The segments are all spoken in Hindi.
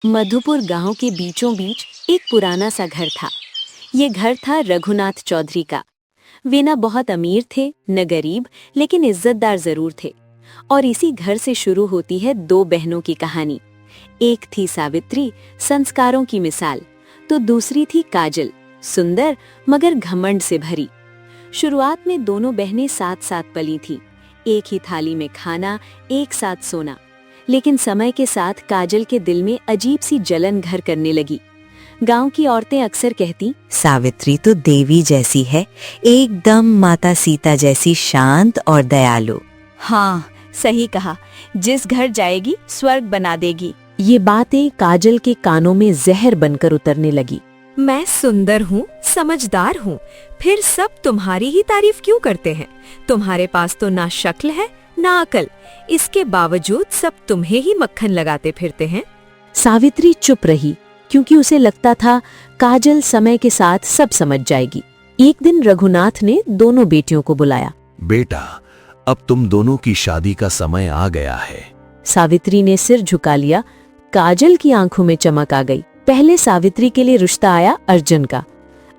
मधुपुर गांव के बीचों बीच एक पुराना सा घर था। ये घर था रघुनाथ चौधरी का। वे न बहुत अमीर थे न गरीब, लेकिन इज्जतदार जरूर थे। और इसी घर से शुरू होती है दो बहनों की कहानी। एक थी सावित्री, संस्कारों की मिसाल, तो दूसरी थी काजल, सुंदर मगर घमंड से भरी। शुरुआत में दोनों बहनें साथ साथ पली थीं, एक ही थाली में खाना, एक साथ सोना। लेकिन समय के साथ काजल के दिल में अजीब सी जलन घर करने लगी। गांव की औरतें अक्सर कहती, सावित्री तो देवी जैसी है, एकदम माता सीता जैसी शांत और दयालु। हाँ, सही कहा, जिस घर जाएगी स्वर्ग बना देगी। ये बातें काजल के कानों में जहर बनकर उतरने लगी। मैं सुंदर हूँ, समझदार हूँ, फिर सब तुम्हारी ही तारीफ क्यों करते हैं? तुम्हारे पास तो ना शक्ल है ना अकल, इसके बावजूद सब तुम्हें ही मक्खन लगाते फिरते हैं। सावित्री चुप रही, क्योंकि उसे लगता था काजल समय के साथ सब समझ जाएगी। एक दिन रघुनाथ ने दोनों बेटियों को बुलाया। बेटा, अब तुम दोनों की शादी का समय आ गया है। सावित्री ने सिर झुका लिया। काजल की आंखों में चमक आ गई। पहले सावित्री के लिए रिश्ता आया अर्जुन का।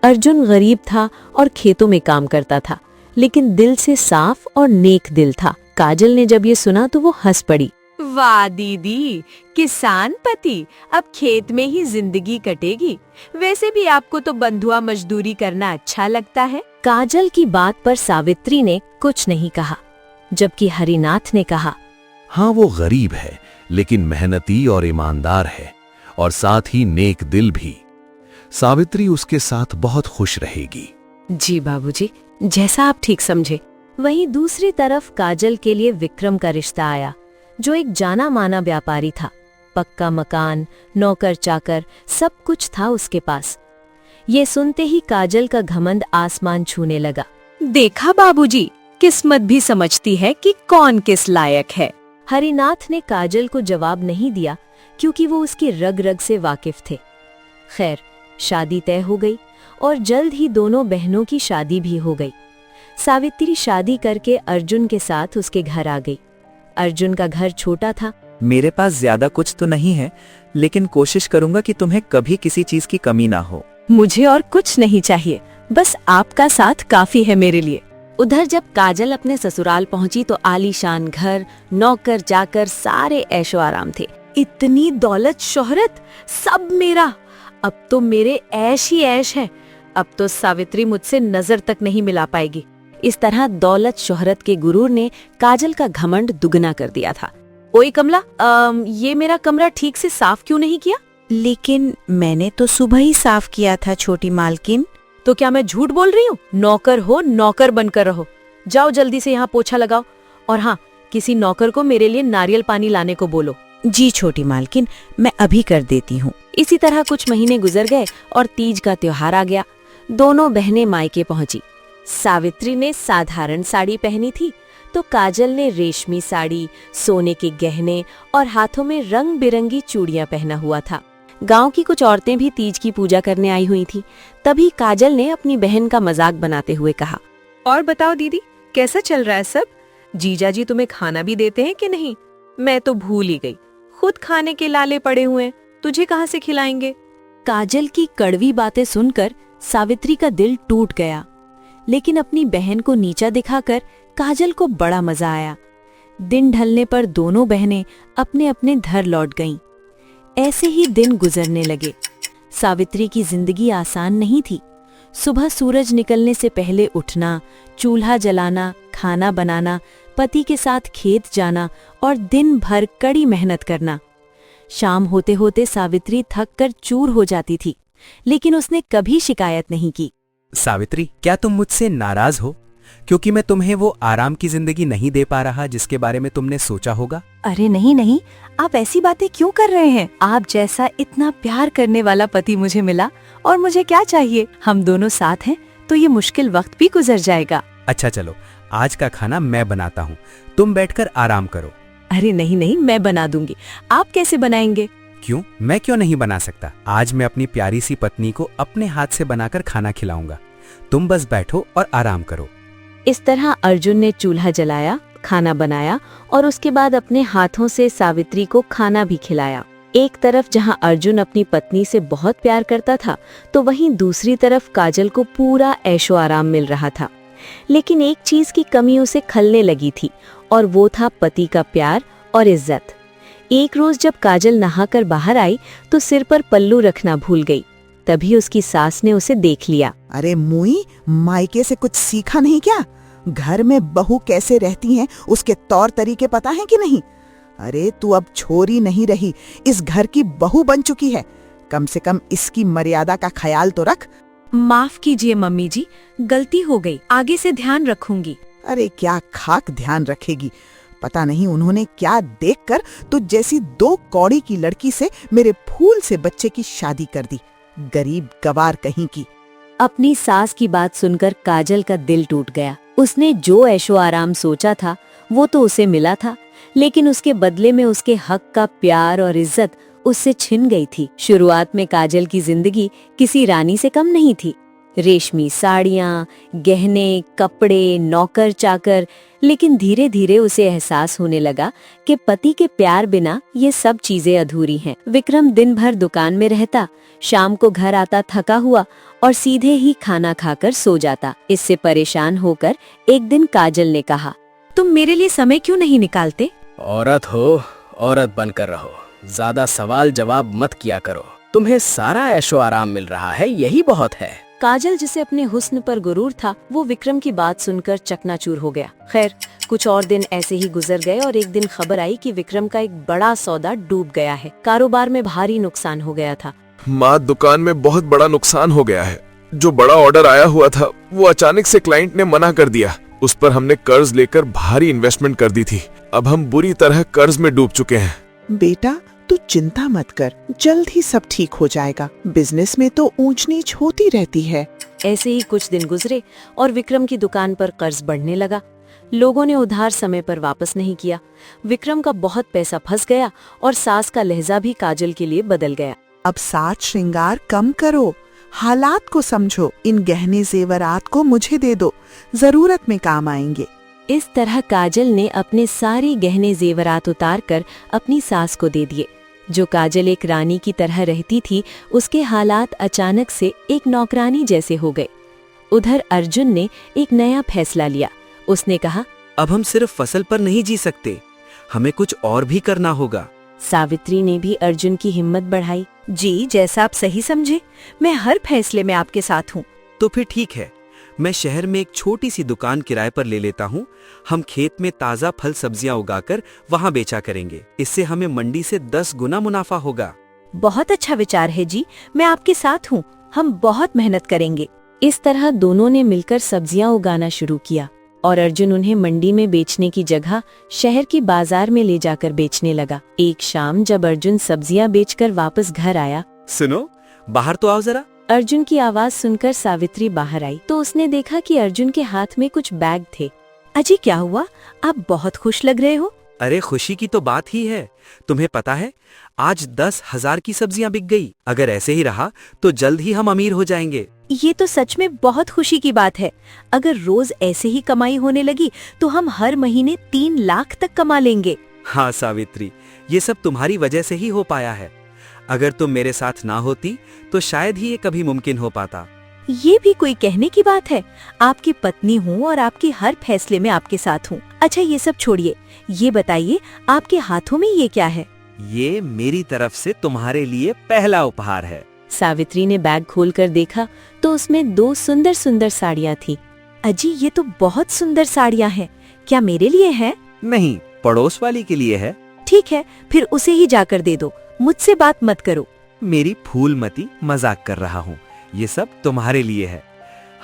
अर्जुन गरीब था और खेतों में काम करता था, लेकिन दिल से साफ और नेक दिल था। काजल ने जब ये सुना तो वो हंस पड़ी। वाह दीदी, किसान पति, अब खेत में ही जिंदगी कटेगी। वैसे भी आपको तो बंधुआ मजदूरी करना अच्छा लगता है। काजल की बात पर सावित्री ने कुछ नहीं कहा, जबकि हरिनाथ ने कहा, हाँ, वो गरीब है लेकिन मेहनती और ईमानदार है, और साथ ही नेक दिल भी। सावित्री उसके साथ बहुत खुश रहेगी। जी बाबूजी, जैसा आप ठीक समझे। वहीं दूसरी तरफ काजल के लिए विक्रम का रिश्ता आया, जो एक जाना माना व्यापारी था। पक्का मकान, नौकर चाकर, सब कुछ था उसके पास। ये सुनते ही काजल का घमंड आसमान छूने लगा। देखा बाबूजी, किस्मत भी समझती है कि कौन किस लायक है। हरिनाथ ने काजल को जवाब नहीं दिया, क्योंकि वो उसकी रग रग से वाकिफ थे। खैर, शादी तय हो गई और जल्द ही दोनों बहनों की शादी भी हो गई। सावित्री शादी करके अर्जुन के साथ उसके घर आ गई। अर्जुन का घर छोटा था। मेरे पास ज्यादा कुछ तो नहीं है, लेकिन कोशिश करूंगा कि तुम्हें कभी किसी चीज की कमी ना हो। मुझे और कुछ नहीं चाहिए, बस आपका साथ काफी है मेरे लिए। उधर जब काजल अपने ससुराल पहुंची तो आलीशान घर, नौकर चाकर, सारे ऐशो आराम थे। इतनी दौलत शोहरत, सब मेरा। अब तो मेरे ऐश ही ऐश है। अब तो सावित्री मुझसे नजर तक नहीं मिला पाएगी। इस तरह दौलत शोहरत के गुरूर ने काजल का घमंड दुगना कर दिया था। ओए कमला, ये मेरा कमरा ठीक से साफ क्यों नहीं किया? लेकिन मैंने तो सुबह ही साफ किया था छोटी मालकिन। तो क्या मैं झूठ बोल रही हूँ? नौकर हो, नौकर बनकर रहो। जाओ जल्दी से यहाँ पोछा लगाओ, और हाँ, किसी नौकर को मेरे लिए नारियल पानी लाने को बोलो। जी छोटी मालकिन, मैं अभी कर देती हूँ। इसी तरह कुछ महीने गुजर गए और तीज का त्योहार आ गया। दोनों बहनें मायके पहुंची। सावित्री ने साधारण साड़ी पहनी थी, तो काजल ने रेशमी साड़ी, सोने के गहने और हाथों में रंग बिरंगी चूड़ियां पहना हुआ था। गांव की कुछ औरतें भी तीज की पूजा करने आई हुई थीं। तभी काजल ने अपनी बहन का मजाक बनाते हुए कहा, और बताओ दीदी, कैसा चल रहा है सब? जीजा जी तुम्हें खाना भी देते हैं कि नहीं? मैं तो भूल ही गई, खुद खाने के लाले पड़े हुए हैं, तुझे कहाँ से खिलाएंगे? काजल की कड़वी बातें सुनकर सावित्री का दिल टूट गया, लेकिन अपनी बहन को नीचा दिखाकर काजल को बड़ा मजा आया। दिन ढलने पर दोनों बहनें अपने अपने घर लौट गईं। ऐसे ही दिन गुजरने लगे। सावित्री की जिंदगी आसान नहीं थी। सुबह सूरज निकलने से पहले उठना, चूल्हा जलाना, खाना बनाना, पति के साथ खेत जाना और दिन भर कड़ी मेहनत करना। शाम होते होते सावित्री थक कर चूर हो जाती थी, लेकिन उसने कभी शिकायत नहीं की। सावित्री, क्या तुम मुझसे नाराज हो क्योंकि मैं तुम्हें वो आराम की जिंदगी नहीं दे पा रहा जिसके बारे में तुमने सोचा होगा? अरे नहीं नहीं, आप ऐसी बातें क्यों कर रहे हैं? आप जैसा इतना प्यार करने वाला पति मुझे मिला, और मुझे क्या चाहिए? हम दोनों साथ हैं तो ये मुश्किल वक्त भी गुजर जाएगा। अच्छा चलो, आज का खाना मैं बनाता हूँ, तुम बैठकर आराम करो। अरे नहीं नहीं, मैं बना दूंगी। आप कैसे बनाएंगे? क्यों, मैं क्यों नहीं बना सकता? आज मैं अपनी प्यारी सी पत्नी को अपने हाथ से बनाकर खाना खिलाऊंगा। तुम बस बैठो और आराम करो। इस तरह अर्जुन ने चूल्हा जलाया, खाना बनाया और उसके बाद अपने हाथों से सावित्री को खाना भी खिलाया। एक तरफ जहां अर्जुन अपनी पत्नी से बहुत प्यार करता था, तो वहीं दूसरी तरफ काजल को पूरा ऐशो आराम मिल रहा था। लेकिन एक चीज की कमी उसे खलने लगी थी, और वो था पति का प्यार और इज्जत। एक रोज जब काजल नहाकर बाहर आई तो सिर पर पल्लू रखना भूल गई। तभी उसकी सास ने उसे देख लिया। अरे मुई, मायके से कुछ सीखा नहीं क्या? घर में बहू कैसे रहती हैं उसके तौर तरीके पता है कि नहीं? अरे तू अब छोरी नहीं रही, इस घर की बहू बन चुकी है। कम से कम इसकी मर्यादा का ख्याल तो रख। माफ कीजिए मम्मी जी, गलती हो गई, आगे से ध्यान रखूंगी। अरे क्या खाक ध्यान रखेगी? पता नहीं उन्होंने क्या देखकर तुझ जैसी 2 कौड़ी की लड़की से मेरे फूल से बच्चे की शादी कर दी। गरीब गवार कहीं की। अपनी सास की बात सुनकर काजल का दिल टूट गया। उसने जो ऐशो आराम सोचा था वो तो उसे मिला था, लेकिन उसके बदले में उसके हक का प्यार और इज्जत उससे छिन गई थी। शुरुआत में काजल की जिंदगी किसी रानी से कम नहीं थी। रेशमी साड़ियाँ, गहने, कपड़े, नौकर चाकर, लेकिन धीरे धीरे उसे एहसास होने लगा कि पति के प्यार बिना ये सब चीजें अधूरी हैं। विक्रम दिन भर दुकान में रहता, शाम को घर आता थका हुआ और सीधे ही खाना खाकर सो जाता। इससे परेशान होकर एक दिन काजल ने कहा, तुम मेरे लिए समय क्यों नहीं निकालते? औरत हो, औरत बनकर रहो, ज्यादा सवाल जवाब मत किया करो। तुम्हें सारा ऐशो आराम मिल रहा है, यही बहुत है। काजल, जिसे अपने हुस्न पर गुरूर था, वो विक्रम की बात सुनकर चकनाचूर हो गया। खैर, कुछ और दिन ऐसे ही गुजर गए और एक दिन खबर आई कि विक्रम का एक बड़ा सौदा डूब गया है। कारोबार में भारी नुकसान हो गया था। माँ, दुकान में बहुत बड़ा नुकसान हो गया है। जो बड़ा ऑर्डर आया हुआ था वो अचानक से क्लाइंट ने मना कर दिया। उस पर हमने कर्ज लेकर भारी इन्वेस्टमेंट कर दी थी। अब हम बुरी तरह कर्ज में डूब चुके हैं। बेटा, तू चिंता मत कर, जल्द ही सब ठीक हो जाएगा। बिजनेस में तो ऊंच नीच होती रहती है। ऐसे ही कुछ दिन गुजरे और विक्रम की दुकान पर कर्ज बढ़ने लगा। लोगों ने उधार समय पर वापस नहीं किया। विक्रम का बहुत पैसा फंस गया और सास का लहजा भी काजल के लिए बदल गया। अब साज श्रृंगार कम करो, हालात को समझो। इन गहने जेवरात को मुझे दे दो, जरूरत में काम आएंगे। इस तरह काजल ने अपने सारे गहने जेवरात उतारकर अपनी सास को दे दिए। जो काजल एक रानी की तरह रहती थी, उसके हालात अचानक से एक नौकरानी जैसे हो गए। उधर अर्जुन ने एक नया फैसला लिया। उसने कहा, अब हम सिर्फ फसल पर नहीं जी सकते, हमें कुछ और भी करना होगा। सावित्री ने भी अर्जुन की हिम्मत बढ़ाई। जी, जैसा आप सही समझे, मैं हर फैसले में आपके साथ हूँ। तो फिर ठीक है, मैं शहर में एक छोटी सी दुकान किराए पर ले लेता हूँ। हम खेत में ताज़ा फल सब्जियां उगाकर वहाँ बेचा करेंगे। इससे हमें मंडी से 10 गुना मुनाफा होगा। बहुत अच्छा विचार है जी, मैं आपके साथ हूँ, हम बहुत मेहनत करेंगे। इस तरह दोनों ने मिलकर सब्जियां उगाना शुरू किया और अर्जुन उन्हें मंडी में बेचने की जगह शहर की बाजार में ले जाकर बेचने लगा। एक शाम जब अर्जुन सब्जियां बेचकर वापस घर आया, सुनो, बाहर तो आओ जरा। अर्जुन की आवाज सुनकर सावित्री बाहर आई तो उसने देखा कि अर्जुन के हाथ में कुछ बैग थे। अजी, क्या हुआ? आप बहुत खुश लग रहे हो। अरे खुशी की तो बात ही है। तुम्हें पता है, आज 10,000 की सब्जियां बिक गई। अगर ऐसे ही रहा तो जल्द ही हम अमीर हो जाएंगे। ये तो सच में बहुत खुशी की बात है। अगर रोज ऐसे ही कमाई होने लगी तो हम हर महीने 3 लाख तक कमा लेंगे। हाँ सावित्री, ये सब तुम्हारी वजह से ही हो पाया है। अगर तुम मेरे साथ ना होती तो शायद ही ये कभी मुमकिन हो पाता। ये भी कोई कहने की बात है? आपकी पत्नी हूँ और आपके हर फैसले में आपके साथ हूँ। अच्छा, ये सब छोड़िए, ये बताइए आपके हाथों में ये क्या है? ये मेरी तरफ से तुम्हारे लिए पहला उपहार है। सावित्री ने बैग खोलकर देखा तो उसमें 2 सुंदर सुंदर साड़ियाँ थी। अजी, ये तो बहुत सुंदर साड़ियाँ हैं। क्या मेरे लिए है? नहीं, पड़ोस वाली के लिए है। ठीक है, फिर उसे ही जाकर दे दो, मुझसे बात मत करो। मेरी फूलमती, मजाक कर रहा हूँ। ये सब तुम्हारे लिए है।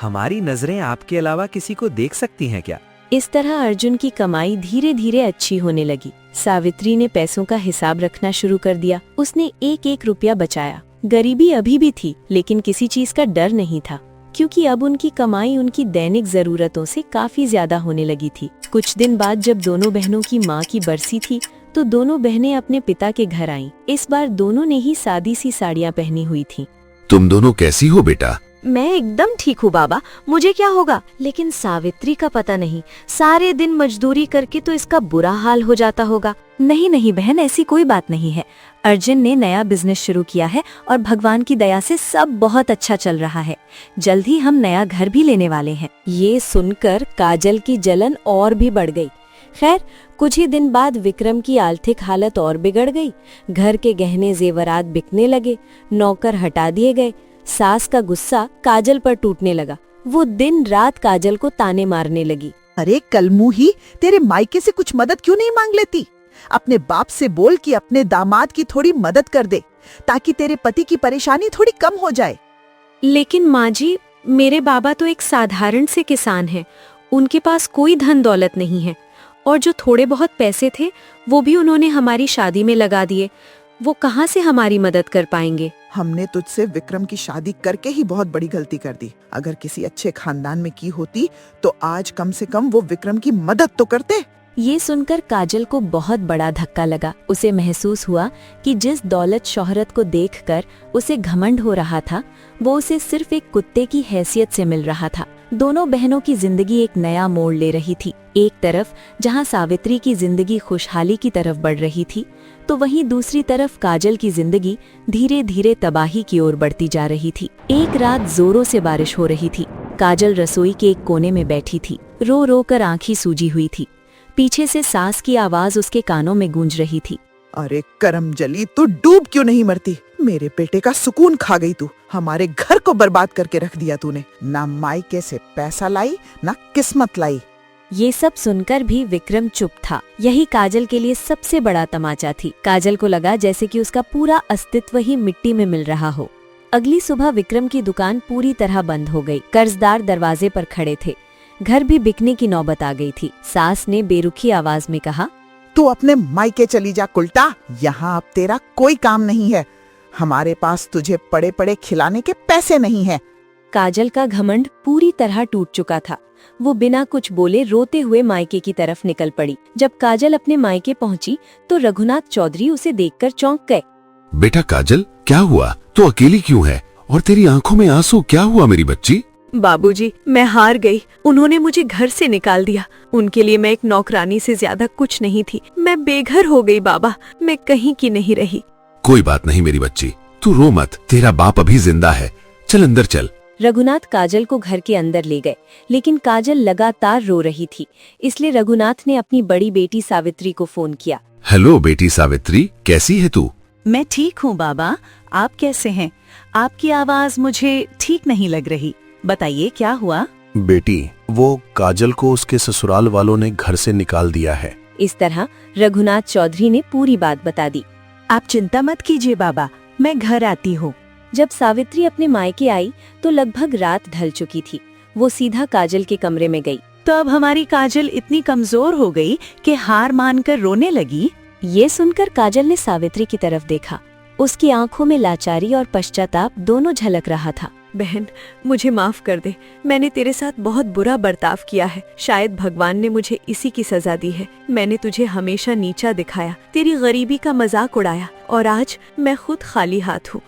हमारी नजरें आपके अलावा किसी को देख सकती हैं क्या? इस तरह अर्जुन की कमाई धीरे धीरे अच्छी होने लगी। सावित्री ने पैसों का हिसाब रखना शुरू कर दिया। उसने एक एक रुपया बचाया। गरीबी अभी भी थी, लेकिन किसी चीज का डर नहीं था, क्योंकि अब उनकी कमाई उनकी दैनिक जरूरतों से काफी ज्यादा होने लगी थी। कुछ दिन बाद जब दोनों बहनों की माँ की बरसी थी तो दोनों बहनें अपने पिता के घर आईं। इस बार दोनों ने ही सादी सी साड़ियाँ पहनी हुई थीं। तुम दोनों कैसी हो बेटा? मैं एकदम ठीक हूँ बाबा, मुझे क्या होगा। लेकिन सावित्री का पता नहीं, सारे दिन मजदूरी करके तो इसका बुरा हाल हो जाता होगा। नहीं नहीं बहन, ऐसी कोई बात नहीं है। अर्जुन ने नया बिजनेस शुरू किया है और भगवान की दया से सब बहुत अच्छा चल रहा है। जल्द ही हम नया घर भी लेने वाले हैं। ये सुनकर काजल की जलन और भी बढ़ गई। खैर, कुछ ही दिन बाद विक्रम की आर्थिक हालत और बिगड़ गई। घर के गहने जेवरात बिकने लगे, नौकर हटा दिए गए। सास का गुस्सा काजल पर टूटने लगा। वो दिन रात काजल को ताने मारने लगी। अरे कलमुही, तेरे मायके से कुछ मदद क्यों नहीं मांग लेती? अपने बाप से बोल कि अपने दामाद की थोड़ी मदद कर दे, ताकि तेरे पति की परेशानी थोड़ी कम हो जाए। लेकिन माँ जी, मेरे बाबा तो एक साधारण से किसान हैं। उनके पास कोई धन दौलत नहीं है, और जो थोड़े बहुत पैसे थे वो भी उन्होंने हमारी शादी में लगा दिए। वो कहाँ से हमारी मदद कर पाएंगे? हमने तुझसे विक्रम की शादी करके ही बहुत बड़ी गलती कर दी। अगर किसी अच्छे खानदान में की होती तो आज कम से कम वो विक्रम की मदद तो करते। ये सुनकर काजल को बहुत बड़ा धक्का लगा। उसे महसूस हुआ कि जिस दौलत शोहरत को देखकर उसे घमंड हो रहा था, वो उसे सिर्फ एक कुत्ते की हैसियत से मिल रहा था। दोनों बहनों की जिंदगी एक नया मोड़ ले रही थी। एक तरफ जहां सावित्री की जिंदगी खुशहाली की तरफ बढ़ रही थी, तो वहीं दूसरी तरफ काजल की जिंदगी धीरे धीरे तबाही की ओर बढ़ती जा रही थी। एक रात जोरों से बारिश हो रही थी। काजल रसोई के एक कोने में बैठी थी, रो रो कर आंखें सूजी हुई थी। पीछे से सास की आवाज उसके कानों में गूंज रही थी। अरे करमजली, तू डूब क्यों नहीं मरती? मेरे बेटे का सुकून खा गई तू। हमारे घर को बर्बाद करके रख दिया तूने। ना मायके से पैसा लाई, ना किस्मत लाई। ये सब सुनकर भी विक्रम चुप था। यही काजल के लिए सबसे बड़ा तमाचा थी। काजल को लगा जैसे कि उसका पूरा अस्तित्व ही मिट्टी में मिल रहा हो। अगली सुबह विक्रम की दुकान पूरी तरह बंद हो गई। कर्जदार दरवाजे पर खड़े थे। घर भी बिकने की नौबत आ गई थी। सास ने बेरुखी आवाज में कहा, तू अपने मायके चली जा कुलटा, यहाँ अब तेरा कोई काम नहीं है। हमारे पास तुझे पड़े पड़े खिलाने के पैसे नहीं है। काजल का घमंड पूरी तरह टूट चुका था। वो बिना कुछ बोले रोते हुए मायके की तरफ निकल पड़ी। जब काजल अपने मायके पहुंची तो रघुनाथ चौधरी उसे देखकर चौंक गए। बेटा काजल, क्या हुआ? तू अकेली क्यों है? और तेरी आंखों में आंसू क्या हुआ मेरी बच्ची? बाबूजी, मैं हार गई। उन्होंने मुझे घर से निकाल दिया। उनके लिए मैं एक नौकरानी से ज्यादा कुछ नहीं थी। मैं बेघर हो गई बाबा, मैं कहीं की नहीं रही। कोई बात नहीं मेरी बच्ची, तू रो मत। तेरा बाप अभी जिंदा है। चल अंदर चल। रघुनाथ काजल को घर के अंदर ले गए, लेकिन काजल लगातार रो रही थी। इसलिए रघुनाथ ने अपनी बड़ी बेटी सावित्री को फोन किया। हेलो बेटी सावित्री, कैसी है तू? मैं ठीक हूँ बाबा, आप कैसे हैं? आपकी आवाज मुझे ठीक नहीं लग रही। बताइए क्या हुआ? बेटी, वो काजल को उसके ससुराल वालों ने घर से निकाल दिया है। इस तरह रघुनाथ चौधरी ने पूरी बात बता दी। आप चिंता मत कीजिए बाबा, मैं घर आती हूँ। जब सावित्री अपने मायके आई तो लगभग रात ढल चुकी थी। वो सीधा काजल के कमरे में गई। तो अब हमारी काजल इतनी कमजोर हो गई कि हार मानकर रोने लगी। ये सुनकर काजल ने सावित्री की तरफ देखा। उसकी आंखों में लाचारी और पश्चाताप दोनों झलक रहा था। बहन, मुझे माफ कर दे। मैंने तेरे साथ बहुत बुरा बर्ताव किया है। शायद भगवान ने मुझे इसी की सजा दी है। मैंने तुझे हमेशा नीचा दिखाया, तेरी गरीबी का मजाक उड़ाया, और आज मैं खुद खाली हाथ हूँ।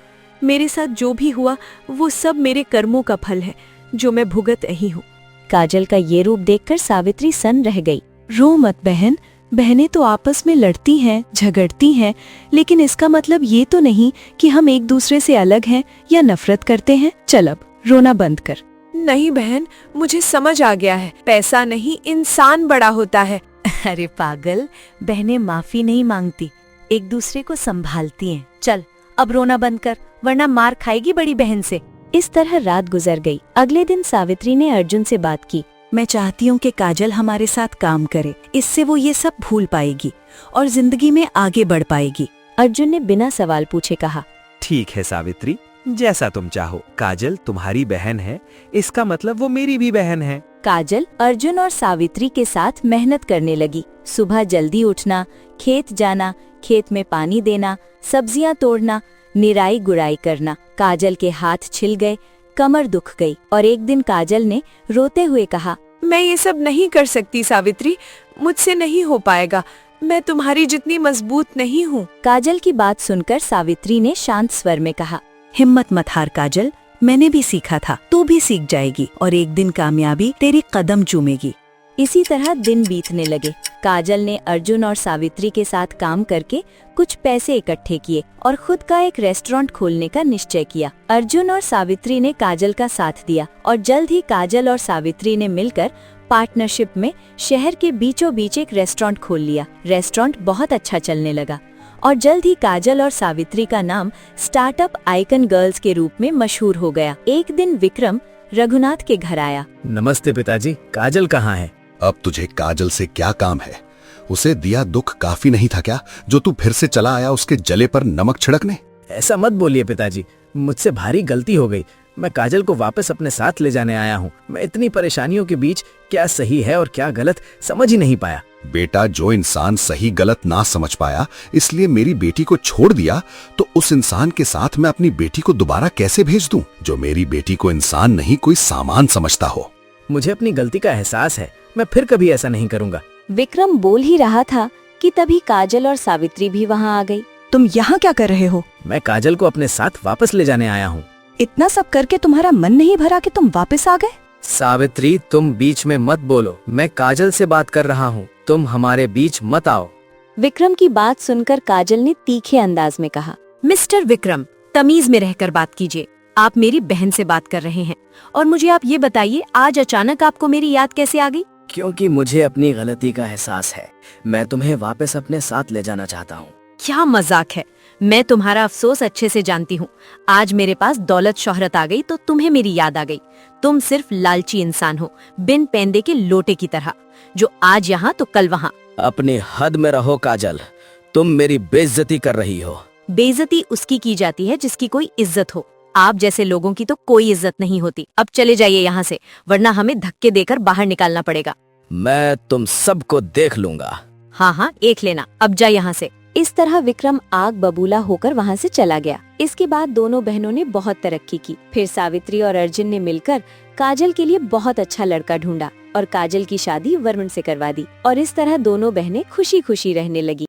मेरे साथ जो भी हुआ वो सब मेरे कर्मों का फल है, जो मैं भुगत रही हूँ। काजल का ये रूप देखकर सावित्री सन्न रह गई। रो मत बहन, बहनें तो आपस में लड़ती हैं, झगड़ती हैं, लेकिन इसका मतलब ये तो नहीं कि हम एक दूसरे से अलग हैं या नफरत करते हैं। चल अब रोना बंद कर। नहीं बहन, मुझे समझ आ गया है। पैसा नहीं, इंसान बड़ा होता है। अरे पागल, बहनें माफी नहीं मांगती, एक दूसरे को संभालती हैं। चल अब रोना बंद कर, वरना मार खाएगी बड़ी बहन से। इस तरह रात गुजर गई। अगले दिन सावित्री ने अर्जुन से बात की। मैं चाहती हूँ कि काजल हमारे साथ काम करे, इससे वो ये सब भूल पाएगी और जिंदगी में आगे बढ़ पाएगी। अर्जुन ने बिना सवाल पूछे कहा, ठीक है सावित्री, जैसा तुम चाहो। काजल तुम्हारी बहन है, इसका मतलब वो मेरी भी बहन है। काजल अर्जुन और सावित्री के साथ मेहनत करने लगी। सुबह जल्दी उठना, खेत जाना, खेत में पानी देना, सब्जियां तोड़ना, निराई गुड़ाई करना। काजल के हाथ छिल गए, कमर दुख गई और एक दिन काजल ने रोते हुए कहा, मैं ये सब नहीं कर सकती सावित्री, मुझसे नहीं हो पाएगा। मैं तुम्हारी जितनी मजबूत नहीं हूँ। काजल की बात सुनकर सावित्री ने शांत स्वर में कहा, हिम्मत मत हार काजल, मैंने भी सीखा था, तू भी सीख जाएगी और एक दिन कामयाबी तेरी कदम चूमेगी। इसी तरह दिन बीतने लगे। काजल ने अर्जुन और सावित्री के साथ काम करके कुछ पैसे इकट्ठे किए और खुद का एक रेस्टोरेंट खोलने का निश्चय किया। अर्जुन और सावित्री ने काजल का साथ दिया और जल्द ही काजल और सावित्री ने मिलकर पार्टनरशिप में शहर के बीचों बीच एक रेस्टोरेंट खोल लिया। रेस्टोरेंट बहुत अच्छा चलने लगा और जल्द ही काजल और सावित्री का नाम स्टार्टअप आइकन गर्ल्स के रूप में मशहूर हो गया। एक दिन विक्रम रघुनाथ के घर आया। नमस्ते पिताजी, काजल कहाँ है? अब तुझे काजल से क्या काम है? उसे दिया दुख काफी नहीं था क्या, जो तू फिर से चला आया उसके जले पर नमक छिड़कने? ऐसा मत बोलिए पिताजी, मुझसे भारी गलती हो गई। मैं काजल को वापस अपने साथ ले जाने आया हूँ। मैं इतनी परेशानियों के बीच क्या सही है और क्या गलत समझ ही नहीं पाया। बेटा, जो इंसान सही गलत ना समझ पाया इसलिए मेरी बेटी को छोड़ दिया, तो उस इंसान के साथ मैं अपनी बेटी को दोबारा कैसे भेज दूं, जो मेरी बेटी को इंसान नहीं कोई सामान समझता हो? मुझे अपनी गलती का एहसास है, मैं फिर कभी ऐसा नहीं करूँगा। विक्रम बोल ही रहा था कि तभी काजल और सावित्री भी वहाँ आ गई। तुम यहाँ क्या कर रहे हो? मैं काजल को अपने साथ वापस ले जाने आया हूँ। इतना सब करके तुम्हारा मन नहीं भरा कि तुम वापस आ गए? सावित्री, तुम बीच में मत बोलो, मैं काजल से बात कर रहा हूँ, तुम हमारे बीच मत आओ। विक्रम की बात सुनकर काजल ने तीखे अंदाज में कहा, मिस्टर विक्रम, तमीज में रहकर बात कीजिए। आप मेरी बहन से बात कर रहे हैं और मुझे आप ये बताइए, आज अचानक आपको मेरी याद कैसे आ गई? क्योंकि मुझे अपनी गलती का एहसास है। मैं तुम्हें वापस अपने साथ ले जाना चाहता हूँ। क्या मजाक है, मैं तुम्हारा अफसोस अच्छे से जानती हूँ। आज मेरे पास दौलत शोहरत आ गई तो तुम्हें मेरी याद आ गई। तुम सिर्फ लालची इंसान हो, बिन पैंदे के लोटे की तरह, जो आज यहाँ तो कल वहाँ। अपनी हद में रहो काजल, तुम मेरी बेइज्जती कर रही हो। बेइज्जती उसकी की जाती है जिसकी कोई इज्जत हो। आप जैसे लोगों की तो कोई इज्जत नहीं होती। अब चले जाइए यहाँ से, वरना हमें धक्के देकर बाहर निकालना पड़ेगा। मैं तुम सबको देख लूंगा। हाँ हाँ, देख लेना, अब जा यहाँ से। इस तरह विक्रम आग बबूला होकर वहाँ से चला गया। इसके बाद दोनों बहनों ने बहुत तरक्की की। फिर सावित्री और अर्जुन ने मिलकर काजल के लिए बहुत अच्छा लड़का ढूंढा और काजल की शादी वरुण से करवा दी और इस तरह दोनों बहनें खुशी खुशी रहने लगी।